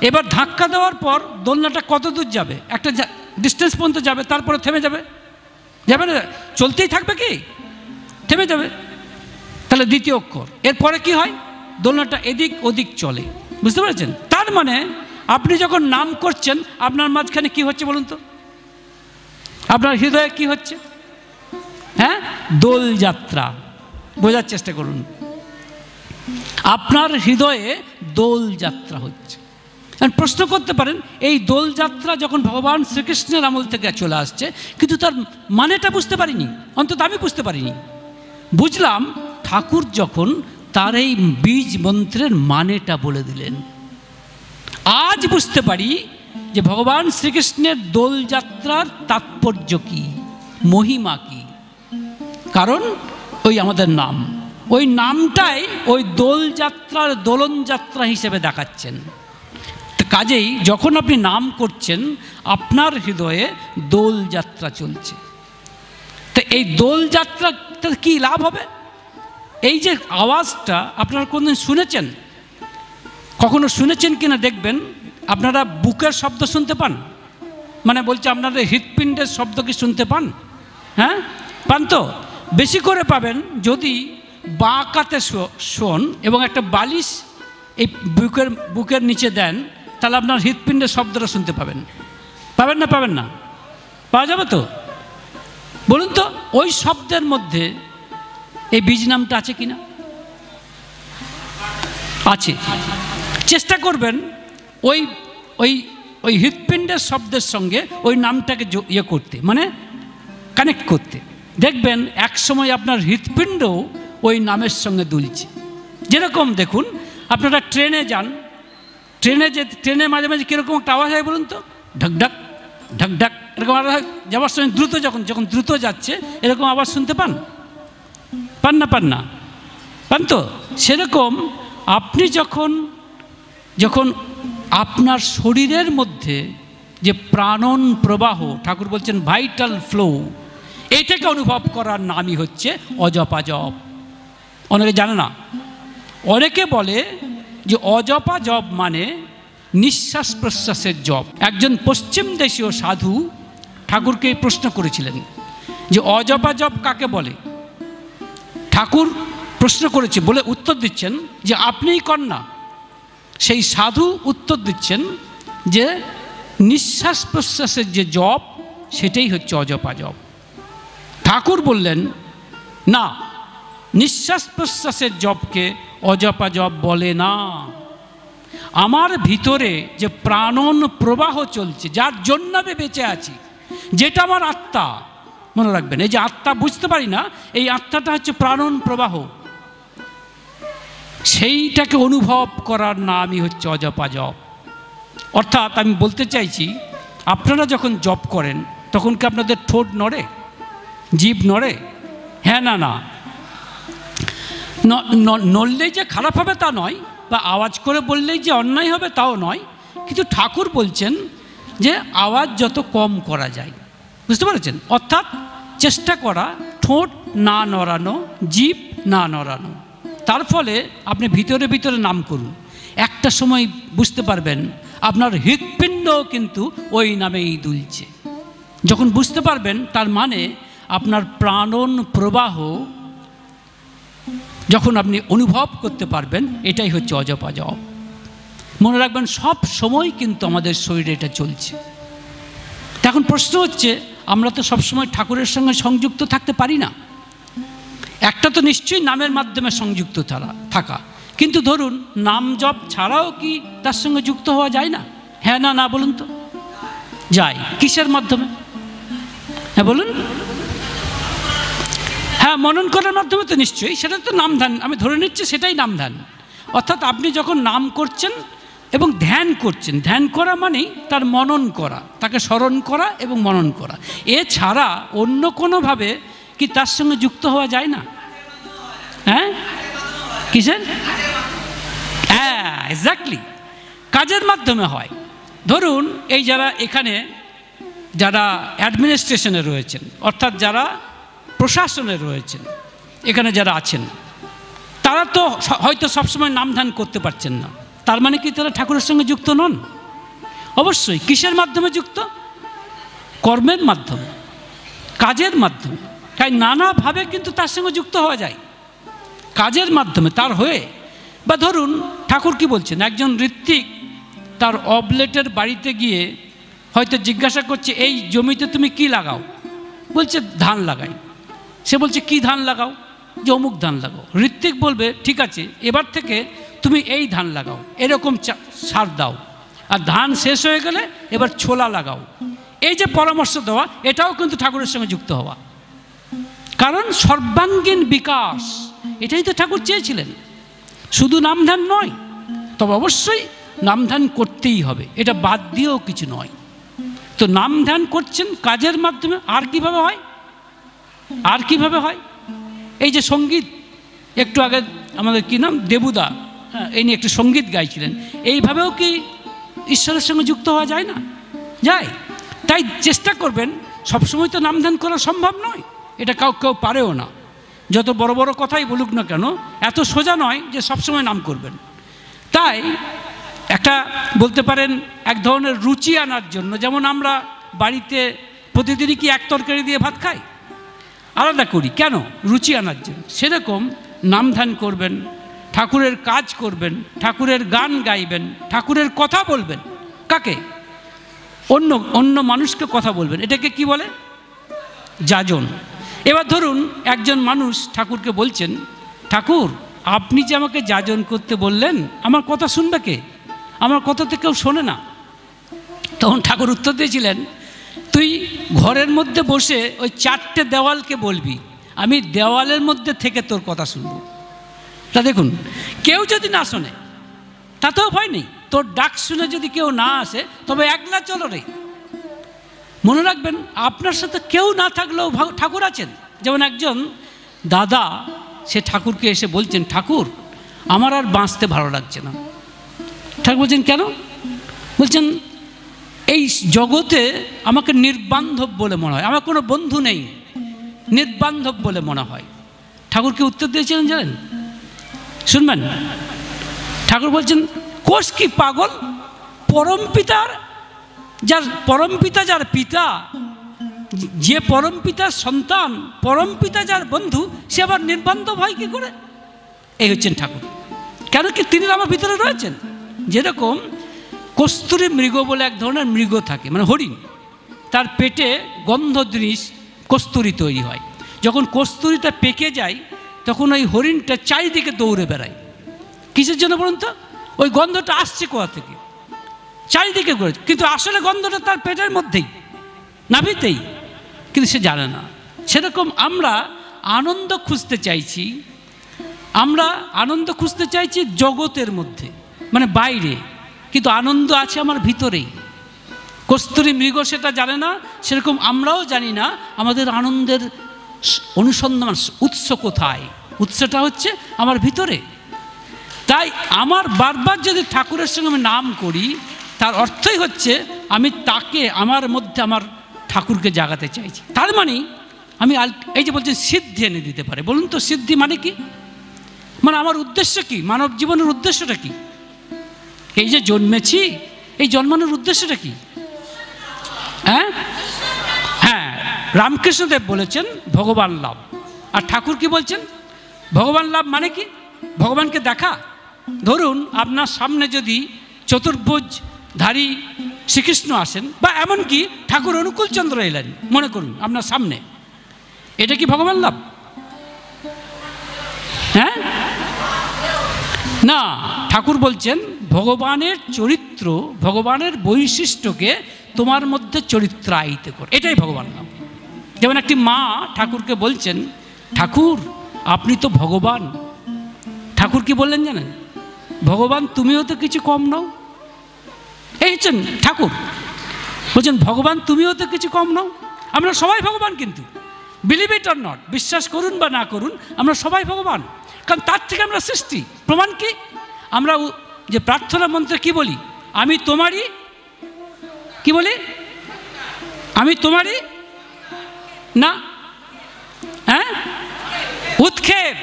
এবার ধাক্কা দেওয়ার পর দোলনাটা কত দূর যাবে? একটা ডিস্টেন্স পর্যন্ত যাবে, তারপরে থেমে যাবে, যাবে না? চলতেই থাকবে কি? থেমে যাবে। তাহলে দ্বিতীয় অক্ষর। এরপরে কি হয়? দোলনাটা এদিক ওদিক চলে, বুঝতে পেরেছেন? তার মানে আপনি যখন নাম করছেন আপনার মাঝখানে কি হচ্ছে বলুন তো? আপনার হৃদয়ে কি হচ্ছে? হ্যাঁ, দোলযাত্রা। বোঝার চেষ্টা করুন, আপনার হৃদয়ে দোলযাত্রা হচ্ছে। প্রশ্ন করতে পারেন এই দোলযাত্রা যখন ভগবান শ্রীকৃষ্ণের আমল থেকে চলে আসছে, কিন্তু তার মানেটা বুঝতে পারিনি, অন্তত আমি বুঝতে পারিনি। বুঝলাম ঠাকুর যখন তার এই বীজ মন্ত্রের মানেটা বলে দিলেন। আজ বুঝতে পারি যে ভগবান শ্রীকৃষ্ণের দোলযাত্রার তাৎপর্য কি, মহিমা কি। কারণ ওই আমাদের নাম, ওই নামটাই ওই দোলযাত্রার দোলনযাত্রা হিসেবে দেখাচ্ছেন। কাজেই যখন আপনি নাম করছেন আপনার হৃদয়ে দোলযাত্রা চলছে। তো এই দোলযাত্রাতে কি লাভ হবে? এই যে আওয়াজটা আপনারা কোনদিন শুনেছেন? কখনো শুনেছেন কিনা দেখবেন, আপনারা বুকের শব্দ শুনতে পান? মানে বলছে আপনাদের হৃৎপিণ্ডের শব্দ কি শুনতে পান? হ্যাঁ, পান তো? বেশি করে পাবেন যদি বাঁ কাতে শোন এবং একটা বালিশ এই বুকের নিচে দেন, তাহলে আপনার হৃৎপিণ্ডের শব্দটা শুনতে পাবেন। পাবেন না? পাবেন না? পাওয়া যাবে তো? বলুন তো, ওই শব্দের মধ্যে এই বীজ নামটা আছে কিনা? আছে। চেষ্টা করবেন ওই ওই ওই হৃৎপিণ্ডের শব্দের সঙ্গে ওই নামটাকে ইয়ে করতে, মানে কানেক্ট করতে। দেখবেন এক সময় আপনার হৃৎপিণ্ডও ওই নামের সঙ্গে দুলছে। যেরকম দেখুন, আপনারা ট্রেনে যান, ট্রেনে মাঝে মাঝে কীরকম একটা আওয়াজ হয় বলুন তো? ঢকঢক ঢকঢক এরকম আওয়াজ যাওয়ার সময় দ্রুত, যখন দ্রুত যাচ্ছে এরকম আওয়াজ শুনতে পান? পান না? পান না? পান তো? সেরকম আপনি যখন আপনার শরীরের মধ্যে যে প্রাণন প্রবাহ, ঠাকুর বলছেন ভাইটাল ফ্লো, এইটাকে অনুভব করার নামই হচ্ছে অজপা জপ। অনেকে জানে না। অনেকে বলে যে অজপা জপ মানে নিঃশ্বাস প্রশ্বাসের জপ। একজন পশ্চিম দেশীয় সাধু ঠাকুরকে প্রশ্ন করেছিলেন যে অজপা জপ কাকে বলে? ঠাকুর প্রশ্ন করেছে বলে উত্তর দিচ্ছেন যে আপনিই কর না। সেই সাধু উত্তর দিচ্ছেন যে নিঃশ্বাস প্রশ্বাসের যে জপ সেটাই হচ্ছে অজপা জপ। ঠাকুর বললেন না, নিঃশ্বাস প্রশ্বাসের জপকে অজপা জপ বলে না। আমার ভিতরে যে প্রাণন প্রবাহ চলছে, যার জন্য আমি বেঁচে আছি, যেটা আমার আত্মা, মনে রাখবেন, এই যে আত্মা বুঝতে পারি না, এই আত্মাটা হচ্ছে প্রাণন প্রবাহ, সেইটাকে অনুভব করার নামই হচ্ছে অজপা জপ। অর্থাৎ আমি বলতে চাইছি, আপনারা যখন জপ করেন তখন কি আপনাদের ঠোঁট নড়ে, জিভ নড়ে? হ্যাঁ না না, নড়লেই যে খারাপ হবে তা নয়, বা আওয়াজ করে বললেই যে অন্যায় হবে তাও নয়, কিন্তু ঠাকুর বলছেন যে আওয়াজ যত কম করা যায়, বুঝতে পেরেছেন? অর্থাৎ চেষ্টা করা ঠোঁট না নড়ানো, জিভ না নড়ানো। তার ফলে আপনি ভিতরে ভিতরে নাম করুন, একটা সময় বুঝতে পারবেন আপনার হৃৎপিণ্ডও কিন্তু ওই নামেই দুলছে। যখন বুঝতে পারবেন, তার মানে আপনার প্রাণন প্রবাহ যখন আপনি অনুভব করতে পারবেন, এটাই হচ্ছে অজপা জপ। মনে রাখবেন, সব সময় কিন্তু আমাদের শরীরে এটা চলছে। এখন প্রশ্ন হচ্ছে, আমরা তো সবসময় ঠাকুরের সঙ্গে সংযুক্ত থাকতে পারি না। একটা তো নিশ্চয়ই নামের মাধ্যমে সংযুক্ত থাকা, কিন্তু ধরুন নাম জপ ছাড়াও কি তার সঙ্গে যুক্ত হওয়া যায় না? হ্যাঁ না না বলুন তো? যায়। কিসের মাধ্যমে? হ্যাঁ বলুন। হ্যাঁ, মনন করার মাধ্যমে তো নিশ্চয়ই, সেটা তো নাম ধ্যান, আমি ধরে নিচ্ছি সেটাই নাম ধ্যান। অর্থাৎ আপনি যখন নাম করছেন এবং ধ্যান করছেন, ধ্যান করা মানেই তার মনন করা, তাকে স্মরণ করা এবং মনন করা। এছাড়া অন্য কোনোভাবে কি তার সঙ্গে যুক্ত হওয়া যায় না? হ্যাঁ, কিসের? হ্যাঁ, এক্স্যাক্টলি, কাজের মাধ্যমে হয়। ধরুন এই যারা এখানে যারা অ্যাডমিনিস্ট্রেশনে রয়েছেন, অর্থাৎ যারা প্রশাসনে রয়েছেন, এখানে যারা আছেন, তারা তো হয়তো সবসময় নাম ধ্যান করতে পারছেন না। তার মানে কি তারা ঠাকুরের সঙ্গে যুক্ত নন? অবশ্যই। কিসের মাধ্যমে যুক্ত? কর্মের মাধ্যমে, কাজের মাধ্যমে। তাই নানাভাবে কিন্তু তার সঙ্গে যুক্ত হওয়া যায়, কাজের মাধ্যমে তার হয়ে। বা ধরুন ঠাকুর কি বলছেন, একজন ঋত্বিক তার অবলেটের বাড়িতে গিয়ে হয়তো জিজ্ঞাসা করছে, এই জমিতে তুমি কি লাগাও? বলছে ধান লাগাই। সে বলছে কি ধান লাগাও? যে অমুক ধান লাগাও। ঋত্বিক বলবে ঠিক আছে, এবার থেকে তুমি এই ধান লাগাও, এরকম সার দাও, আর ধান শেষ হয়ে গেলে এবার ছোলা লাগাও। এই যে পরামর্শ দেওয়া, এটাও কিন্তু ঠাকুরের সঙ্গে যুক্ত হওয়া, কারণ সর্বাঙ্গীন বিকাশ এটাই তো ঠাকুর চেয়েছিলেন, শুধু নাম ধ্যান নয়। তবে অবশ্যই নাম ধ্যান করতেই হবে, এটা বাদ দিয়েও কিছু নয়। তো নাম ধ্যান করছেন কাজের মাধ্যমে। আর কিভাবে হয়? আর কিভাবে হয়? এই যে সঙ্গীত, একটু আগে আমাদের কি নাম, দেবুদা, হ্যাঁ, এই নিয়ে একটু সঙ্গীত গাইছিলেন, এইভাবেও কি ঈশ্বরের সঙ্গে যুক্ত হওয়া যায় না? যায়। তাই চেষ্টা করবেন, সবসময় তো নাম ধ্যান করা সম্ভব নয়, এটা কেউ পারেও না। যত বড় বড় কথাই বলুক না কেন, এত সোজা নয় যে সবসময় নাম করবেন। তাই একটা বলতে পারেন এক ধরনের রুচি আনার জন্য, যেমন আমরা বাড়িতে প্রতিদিনই কি এক তরকারি দিয়ে ভাত খাই, আলাদা করি কেন? রুচি আনার জন্য। সেরকম নাম ধ্যান করবেন, ঠাকুরের কাজ করবেন, ঠাকুরের গান গাইবেন, ঠাকুরের কথা বলবেন। কাকে? অন্য মানুষকে কথা বলবেন। এটাকে কি বলে? যাজন। এবার ধরুন একজন মানুষ ঠাকুরকে বলছেন, ঠাকুর আপনি যে আমাকে যাজন করতে বললেন, আমার কথা শুনবে কে? আমার কথা তো কেউ শোনে না। তখন ঠাকুর উত্তর দিয়েছিলেন, তুই ঘরের মধ্যে বসে ওই 4টে দেওয়ালকে বলবি, আমি দেওয়ালের মধ্যে থেকে তোর কথা শুনবো। তা দেখুন, কেউ যদি না শোনে তাতেও ভয় নেই, তোর ডাক শুনে যদি কেউ না আসে তবে একলা চলো রে। মনে রাখবেন, আপনার সাথে কেউ না থাকলেও ঠাকুর আছেন। যেমন একজন দাদা, সে ঠাকুরকে এসে বলছেন, ঠাকুর আমার আর বাঁচতে ভালো লাগছে না। ঠাকুর বলছেন কেন? বলছেন এই জগতে আমাকে নির্বান্ধব বলে মনে হয়, আমার কোনো বন্ধু নেই, নির্বান্ধব বলে মনে হয়। ঠাকুরকে উত্তর দিয়েছিলেন জানেন? শুনবেন, ঠাকুর বলছেন, কোষ কি পাগল, পরমপিতা যার পিতা, যে পরমপিতার সন্তান, পরমপিতা যার বন্ধু, সে আবার নির্বান্ধব হয় কি করে? এই হচ্ছেন ঠাকুর। কেন কি তিনি আমার ভিতরে রয়েছেন। যেরকম কস্তুরী মৃগ বলে এক ধরনের মৃগ থাকে, মানে হরিণ, তার পেটে গন্ধ জিনিস কস্তুরী তৈরি হয়। যখন কস্তুরিটা পেকে যায় তখন ওই হরিণটা চারিদিকে দৌড়ে বেড়ায়। কিসের জন্য বলুন তো? ওই গন্ধটা আসছে কোথা থেকে, চারিদিকে ঘুরে, কিন্তু আসলে গন্ধটা তার পেটের মধ্যেই, নাভিতেই, কিন্তু সে জানে না। সেরকম আমরা আনন্দ খুঁজতে চাইছি, আমরা আনন্দ খুঁজতে চাইছি জগতের মধ্যে, মানে বাইরে, কিন্তু আনন্দ আছে আমার ভিতরেই। কস্তুরী মৃগ সেটা জানে না, সেরকম আমরাও জানি না আমাদের আনন্দের অনুসন্ধান উৎস কোথায়। উৎসটা হচ্ছে আমার ভিতরে। তাই আমার বারবার যদি ঠাকুরের সঙ্গে আমি নাম করি, তার অর্থই হচ্ছে আমি তাকে আমার মধ্যে আমার ঠাকুরকে জাগাতে চাইছি। তার মানে আমি এই যে বলছেন সিদ্ধি এনে দিতে পারে। বলুন তো সিদ্ধি মানে কি? মানে আমার উদ্দেশ্য কি, মানব জীবনের উদ্দেশ্যটা কি? এই যে জন্মেছি, এই জন্মানোর উদ্দেশ্যটা কি? হ্যাঁ হ্যাঁ, রামকৃষ্ণদেব বলেছেন ভগবান লাভ। আর ঠাকুর কি বলছেন? ভগবান লাভ মানে কি? ভগবানকে দেখা। ধরুন আপনার সামনে যদি চতুর্ভুজধারী শ্রীকৃষ্ণ আসেন, বা এমনকি ঠাকুর অনুকূলচন্দ্র এলেন, মনে করুন আপনার সামনে, এটা কি ভগবান লাভ? হ্যাঁ না, ঠাকুর বলছেন ভগবানের চরিত্র, ভগবানের বৈশিষ্ট্যকে তোমার মধ্যে চরিত্রায়িত কর, এটাই ভগবান লাভ। যেমন একটি মা ঠাকুরকে বলছেন, ঠাকুর আপনি তো ভগবান। ঠাকুর কি বললেন জানেন? ভগবান তুমিও তো কিছু কম নাও। এই হচ্ছেন ঠাকুর বলছেন, ভগবান তুমিও তো কিছু কম নাও। আমরা সবাই ভগবান, কিন্তু বিলিভ ইট অর নট, বিশ্বাস করুন বা না করুন, আমরা সবাই ভগবান। কারণ তার থেকে আমরা সৃষ্টি। প্রমাণ কি? আমরা যে প্রার্থনা মন্ত্রে কি বলি? আমি তোমারই, কি বলি? আমি তোমারই না, হ্যাঁ, উৎক্ষেপ।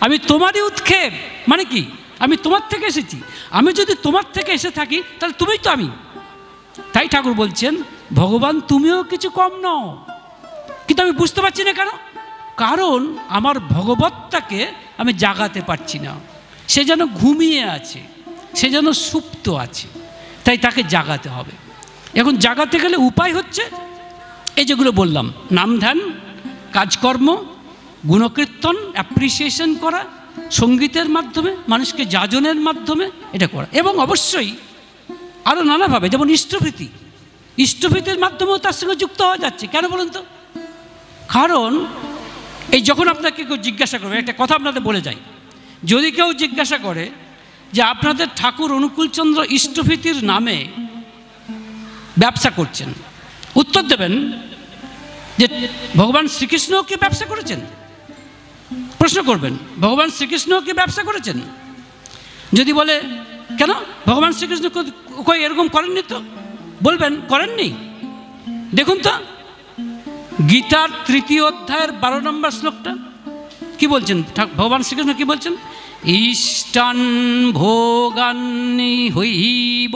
আমি তোমারই উৎক্ষেপ, মানে কি? আমি তোমার থেকে এসেছি। আমি যদি তোমার থেকে এসে থাকি তাহলে তুমিই তো আমি। তাই ঠাকুর বলছেন ভগবান তুমিও কিছু কম নও। কিন্তু আমি বুঝতে পারছি না কেন? কারণ আমার ভগবত্তাকে আমি জাগাতে পারছি না। সে যেন ঘুমিয়ে আছে, সে যেন সুপ্ত আছে, তাই তাকে জাগাতে হবে। এখন জাগাতে গেলে উপায় হচ্ছে এই যেগুলো বললাম, নাম ধ্যান, কাজকর্ম, গুণকীর্তন, অ্যাপ্রিসিয়েশন করা, সঙ্গীতের মাধ্যমে, মানুষকে যাজনের মাধ্যমে এটা করা, এবং অবশ্যই আরও নানাভাবে, যেমন ইষ্টভীতি, ইষ্টভীতির মাধ্যমেও তার সঙ্গে যুক্ত হওয়া যাচ্ছে। কেন বলুন তো? কারণ এই যখন আপনাকে কেউ জিজ্ঞাসা করবে, একটা কথা আপনাদের বলে যাই, যদি কেউ জিজ্ঞাসা করে যে আপনাদের ঠাকুর অনুকূলচন্দ্র ইষ্টভীতির নামে ব্যবসা করছেন, উত্তর দেবেন যে ভগবান শ্রীকৃষ্ণ কি ব্যবসা করেছেন? প্রশ্ন করবেন, ভগবান শ্রীকৃষ্ণ কি ব্যবসা করেছেন? যদি বলে কেন, ভগবান শ্রীকৃষ্ণ কই এরকম করেননি তো, বলবেন করেননি। দেখুন তো গীতার 3য় অধ্যায়ের 12 নম্বর শ্লোকটা কি বলছেন? ভগবান শ্রীকৃষ্ণ কি বলছেন? ইষ্টান ভোগান্নি হইব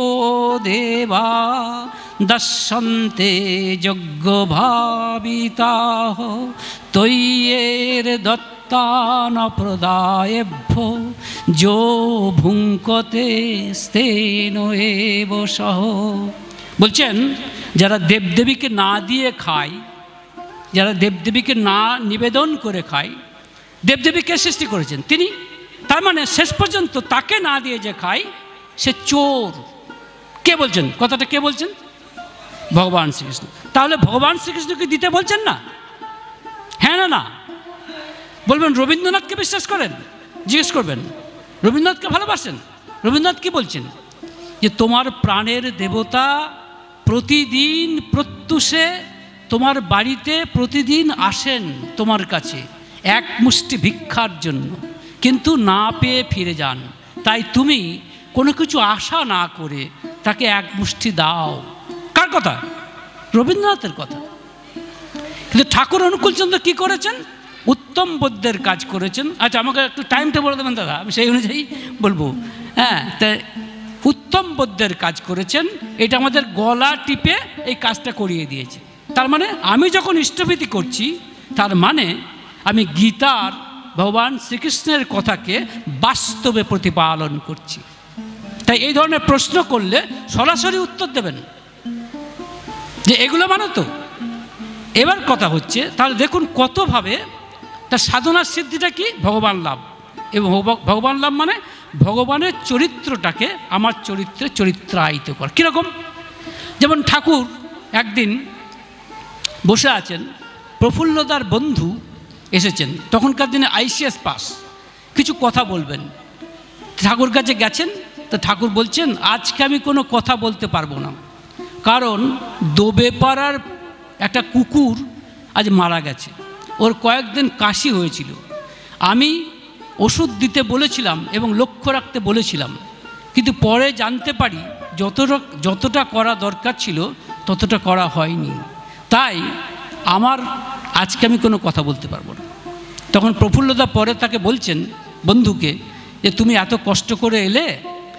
দেবা দর্শন্তে যজ্ঞ ভাবিতাহ তৈয়ের দত্তান প্রদায়েভ্য যো ভুঙ্কতে স্তেন এব সহ। বলছেন যারা দেবদেবীকে না দিয়ে খায়, যারা দেবদেবীকে না নিবেদন করে খায়, দেবদেবীকে সৃষ্টি করেছেন তিনি, তার মানে শেষ পর্যন্ত তাকে না দিয়ে যে খায় সে চোর। কে বলছেন কথাটা? কে বলছেন? ভগবান শ্রীকৃষ্ণ। তাহলে ভগবান শ্রীকৃষ্ণকে দিতে বলছেন না? হ্যাঁ না না? বলবেন রবীন্দ্রনাথকে বিশ্বাস করেন? জিজ্ঞেস করবেন রবীন্দ্রনাথকে ভালোবাসেন? রবীন্দ্রনাথ কি বলছেন? যে তোমার প্রাণের দেবতা প্রতিদিন প্রত্যুষে তোমার বাড়িতে প্রতিদিন আসেন তোমার কাছে এক মুষ্টি ভিক্ষার জন্য, কিন্তু না পেয়ে ফিরে যান। তাই তুমি কোনো কিছু আশা না করে তাকে এক মুষ্টি দাও। কার কথা? রবীন্দ্রনাথের কথা। কিন্তু ঠাকুর অনুকূলচন্দ্র কি করেছেন? উত্তম বোধের কাজ করেছেন। আচ্ছা আমাকে একটু টাইমটা বলে দেবেন দাদা, আমি সেই অনুযায়ী বলবো। হ্যাঁ, তাই উত্তম বোধের কাজ করেছেন, এটা আমাদের গলা টিপে এই কাজটা করিয়ে দিয়েছে। তার মানে আমি যখন ইষ্টভীতি করছি, তার মানে আমি গীতার ভগবান শ্রীকৃষ্ণের কথাকে বাস্তবে প্রতিপালন করছি। তাই এই ধরনের প্রশ্ন করলে সরাসরি উত্তর দেবেন যে এগুলো মানো তো, এবার কথা হচ্ছে, তাহলে দেখুন কতভাবে তার সাধনার সিদ্ধিটা কি? ভগবান লাভ। এবং ভগবান লাভ মানে ভগবানের চরিত্রটাকে আমার চরিত্রে চরিত্রায়িত করা। কীরকম? যেমন ঠাকুর একদিন বসে আছেন, প্রফুল্লদার বন্ধু এসেছেন, তখনকার দিনে ICS পাস, কিছু কথা বলবেন। ঠাকুর কাছে গেছেন, তো ঠাকুর বলছেন আজকে আমি কোনো কথা বলতে পারবো না, কারণ দোবে পাড়ার একটা কুকুর আজ মারা গেছে, ওর কয়েকদিন কাশি হয়েছিল, আমি ওষুধ দিতে বলেছিলাম এবং লক্ষ্য রাখতে বলেছিলাম, কিন্তু পরে জানতে পারি যতটা করা দরকার ছিল ততটা করা হয়নি, তাই আমার আজকে আমি কোনো কথা বলতে পারবো না। তখন প্রফুল্লদা পরে তাকে বলছেন, বন্ধুকে, যে তুমি এত কষ্ট করে এলে,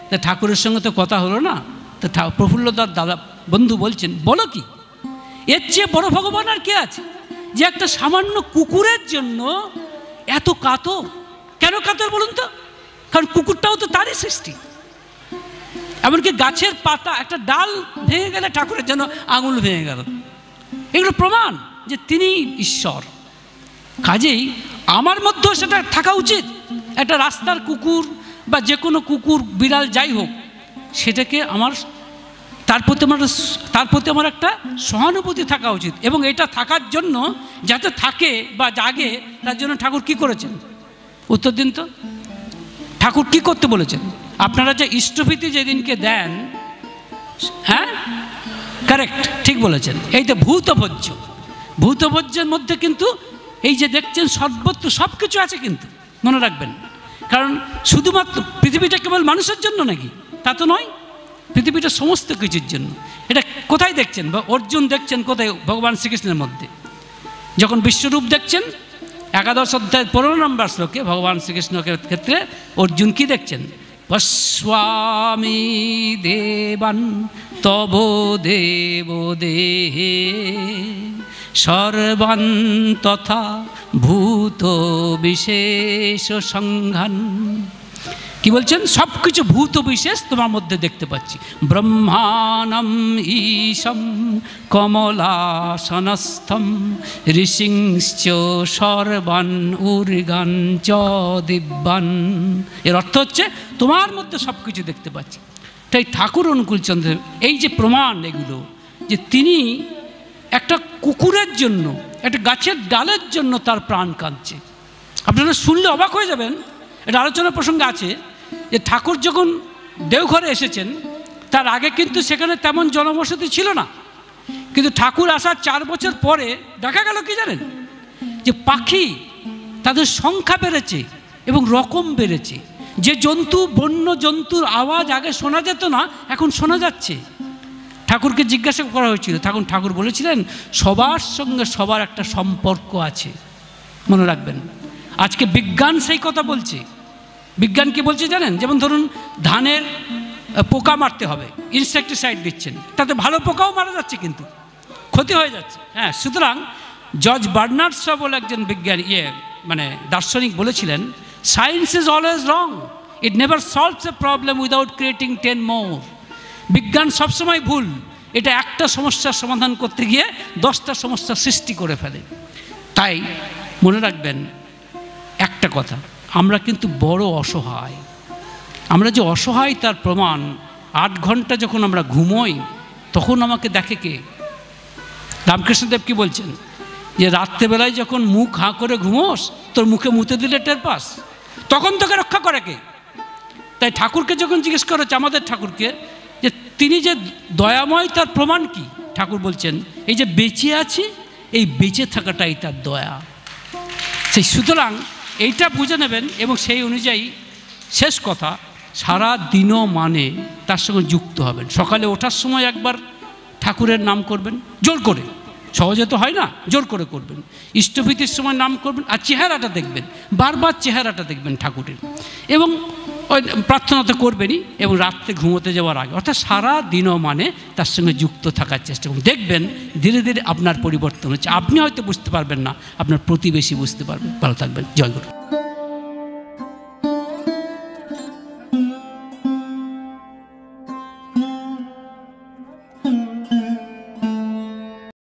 তা ঠাকুরের সঙ্গে তো কথা হলো না। তা প্রফুল্লদার বন্ধু বলছেন, বলো কি, এর চেয়ে বড় ভগবান আর কে আছে, যে একটা সামান্য কুকুরের জন্য এত কাতর? কেন কাতর বলুন তো? কারণ কুকুরটাও তো তারই সৃষ্টি। এমনকি গাছের পাতা, একটা ডাল ভেঙে গেলে ঠাকুরের যেন আঙুল ভেঙে গেল, এগুলো প্রমাণ যে তিনি ঈশ্বর। কাজেই আমার মধ্যেও সেটা থাকা উচিত। একটা রাস্তার কুকুর বা যে কোনো কুকুর বিড়াল যাই হোক, সেটাকে তার প্রতি আমার একটা সহানুভূতি থাকা উচিত। এবং এটা থাকার জন্য, যাতে থাকে বা জাগে, তার জন্য ঠাকুর কি করেছেন? উত্তর দিন তো, ঠাকুর কি করতে বলেছেন? আপনারা যে ইষ্টভীতি যেদিনকে দেন, হ্যাঁ কারেক্ট, ঠিক বলেছেন। এই তো ভূতভোজ্যের মধ্যে কিন্তু এই যে দেখছেন সর্বত্র সব কিছু আছে, কিন্তু মনে রাখবেন, কারণ শুধুমাত্র পৃথিবীটা কেবল মানুষের জন্য নাকি? তা তো নয়, পৃথিবীটা সমস্ত কিছুর জন্য। এটা কোথায় দেখছেন? বা অর্জুন দেখছেন কোথায়? ভগবান শ্রীকৃষ্ণের মধ্যে যখন বিশ্বরূপ দেখছেন, 11 অধ্যায়ের 15 নম্বর শ্লোকে ভগবান শ্রীকৃষ্ণকে ক্ষেত্রে অর্জুন কি দেখছেন? পশ্যামি দেবান তব দেব দেহে সর্বান তথা ভূত বিশেষ সংঘান। কি বলছেন? সব কিছু ভূত বিশেষ তোমার মধ্যে দেখতে পাচ্ছি। ব্রহ্মাণম ঈশম কমলাসনস্থম ঋষিংশ্চ সর্বান উর্গান চ দিব্যান। এর অর্থ হচ্ছে তোমার মধ্যে সব কিছু দেখতে পাচ্ছি। তাই ঠাকুর অনুকূলচন্দ্র এই যে প্রমাণ, এগুলো যে তিনি একটা কুকুরের জন্য, একটা গাছের ডালের জন্য তার প্রাণ কাঁদছে, আপনারা শুনলে অবাক হয়ে যাবেন। এটা আলোচনার প্রসঙ্গে আছে যে ঠাকুর যখন দেওঘরে এসেছেন, তার আগে কিন্তু সেখানে তেমন জনবসতি ছিল না, কিন্তু ঠাকুর আসার 4 বছর পরে দেখা গেল কি জানেন? যে পাখি, তাদের সংখ্যা বেড়েছে এবং রকম বেড়েছে। যে বন্য জন্তুর আওয়াজ আগে শোনা যেত না, এখন শোনা যাচ্ছে। ঠাকুরকে জিজ্ঞাসা করা হয়েছিল, তখন ঠাকুর বলেছিলেন সবার সঙ্গে সবার একটা সম্পর্ক আছে, মনে রাখবেন। আজকে বিজ্ঞান সেই কথা বলছে। বিজ্ঞান কি বলছে জানেন? যেমন ধরুন ধানের পোকা মারতে হবে, ইনসেকটিসাইড দিচ্ছেন, তাতে ভালো পোকাও মারা যাচ্ছে, কিন্তু ক্ষতি হয়ে যাচ্ছে। হ্যাঁ, সুতরাং জর্জ বার্নার্ড শ বলে একজন বিজ্ঞানী দার্শনিক বলেছিলেন, science is always wrong, it never solves A problem without creating 10 মোর। বিজ্ঞান সবসময় ভুল, এটা একটা সমস্যার সমাধান করতে গিয়ে 10টা সমস্যা সৃষ্টি করে ফেলে। তাই মনে রাখবেন একটা কথা, আমরা কিন্তু বড় অসহায়। আমরা যে অসহায় তার প্রমাণ, 8 ঘন্টা যখন আমরা ঘুমোই, তখন আমাকে দেখে কে? রামকৃষ্ণদেব কি বলছেন? যে রাত্রেবেলায় যখন মুখ হাঁ করে ঘুমোস, তোর মুখে মুতে দিলে টের পাস, তখন তোকে রক্ষা করে কে? তাই ঠাকুরকে যখন জিজ্ঞেস করা হচ্ছে, আমাদের ঠাকুরকে, যে তিনি যে দয়াময়, তার প্রমাণ কি? ঠাকুর বলছেন, এই যে বেঁচে আছি, এই বেঁচে থাকাটাই তার দয়া। সেই সুতরাং এইটা বুঝে নেবেন, এবং সেই অনুযায়ী শেষ কথা, সারা দিনও তার সঙ্গে যুক্ত হবেন। সকালে ওঠার সময় একবার ঠাকুরের নাম করবেন, জোর করে, সহজে তো হয় না, জোর করে করবেন। ইষ্টভীতির সময় নাম করবেন, আর চেহারাটা দেখবেন, বারবার চেহারাটা দেখবেন ঠাকুরের, এবং ওই প্রার্থনা তো করবেনই, এবং রাত্রে ঘুমোতে যাওয়ার আগে, অর্থাৎ সারা দিনও তার সঙ্গে যুক্ত থাকার চেষ্টা করুন। দেখবেন ধীরে ধীরে আপনার পরিবর্তন হচ্ছে। আপনি হয়তো বুঝতে পারবেন না, আপনার প্রতিবেশী বুঝতে পারবেন। ভালো থাকবেন। জয় গুরু।